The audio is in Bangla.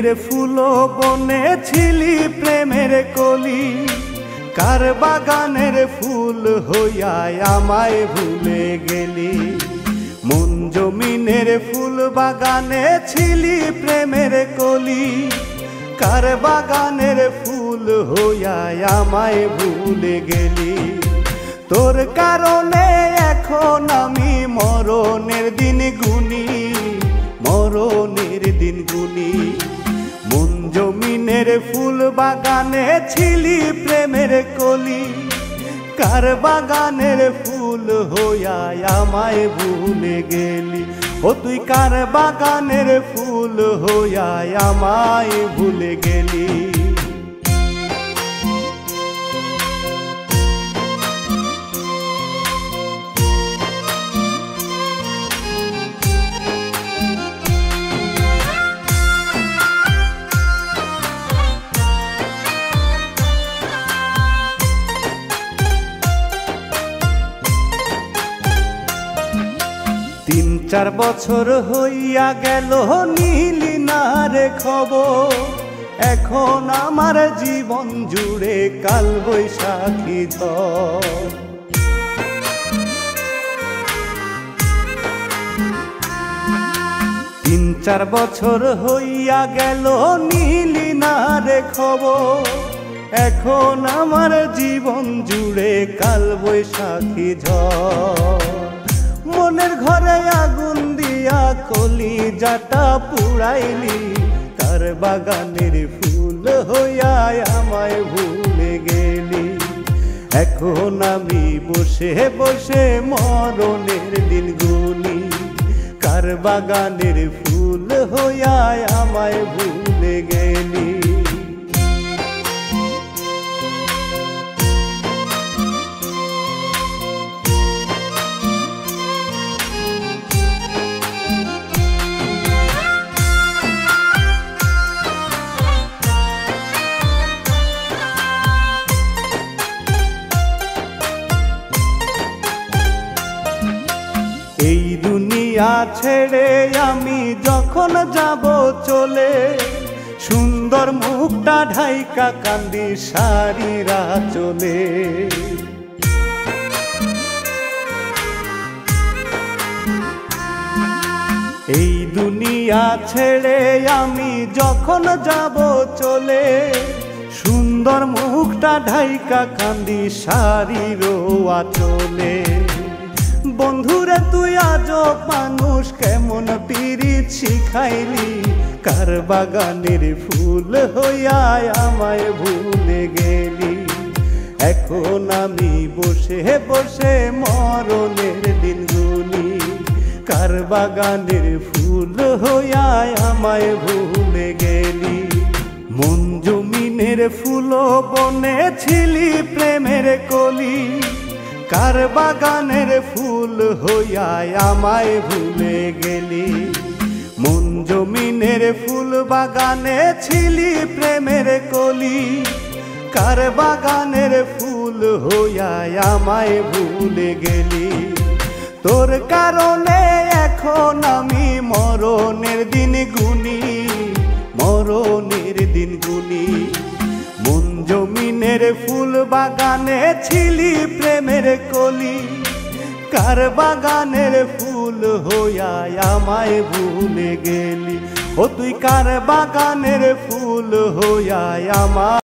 মনের ফুল বনে ছিলি প্রেমের কলি, কার বাগানের ফুল হইয়া আমায় ভুলে গেলি। মন জমিনের ফুল বাগানে ছিলি প্রেমের কলি, কার বাগানের ফুল হইয়া আমায় ভুলে গেলি। তোর কারণে এখন আমি মরণের দিন গুনি, মরণের দিন গুনি। মন জমিনের ফুল বাগানে ছিলি প্রেমের কলি, কার বাগানের ফুল হইয়া আমায় ভুলে গেলি। ও তুই কার বাগানের ফুল হইয়া আমায় ভুলে গেলি। 3-4 বছর হইয়া গেল নীলি না রে খবর। এখন আমার জীবন জুড়ে কাল বৈশাখী ঝড়। 3-4 বছর হইয়া গেল নীলি না রে খবর। এখন আমার জীবন জুড়ে কাল বৈশাখী ঝড়। মনের ঘরে আগুন দিয়া কলি যাটা পুড়াইলি, কার বাগানের ফুল হইয়া আমায় ভুলে গেলি। এখন আমি বসে বসে মরণের দিন গুনি, কার বাগানের ফুল হইয়া আমায় ভুলে গেলি। এই দুনিয়া ছেড়ে আমি যখন যাব চলে, সুন্দর মুখটা ঢাইকা কান্দি সারিরা চলে। এই দুনিয়া ছেড়ে আমি যখন যাব চলে, সুন্দর মুখটা ঢাইকা কান্দি সারিরো চলে। বন্ধুরে তুই আজও মানুষ কেমন পীড়িত শিখাইলি, কার বাগানের ফুল হইয়া আমায় ভুলে গেলি। এখন আমি বসে বসে মরণের দিন গুনি, কার বাগানের ফুল হইয়া আমায় ভুলে গেলি। মন জমিনের ফুল বনে ছিলি প্রেমের কলি, কার বাগানের ফুল হইয়া আমায় ভুলে গেলি। মন জমিনের ফুল বাগানে ছিলি প্রেমের কলি, কার বাগানের ফুল হইয়া আমায় ভুলে গেলি। তোর কারণে এখন আমি মরণের দিন গুনি, মরণের দিন গুনি। মন জমিনের ফুল বাগানে ছিলি প্রেমের কলি, কার বাগানের ফুল হইয়া আমায় ভুলে গেলি। ও তুই কার বাগানের ফুল হইয়া আমায়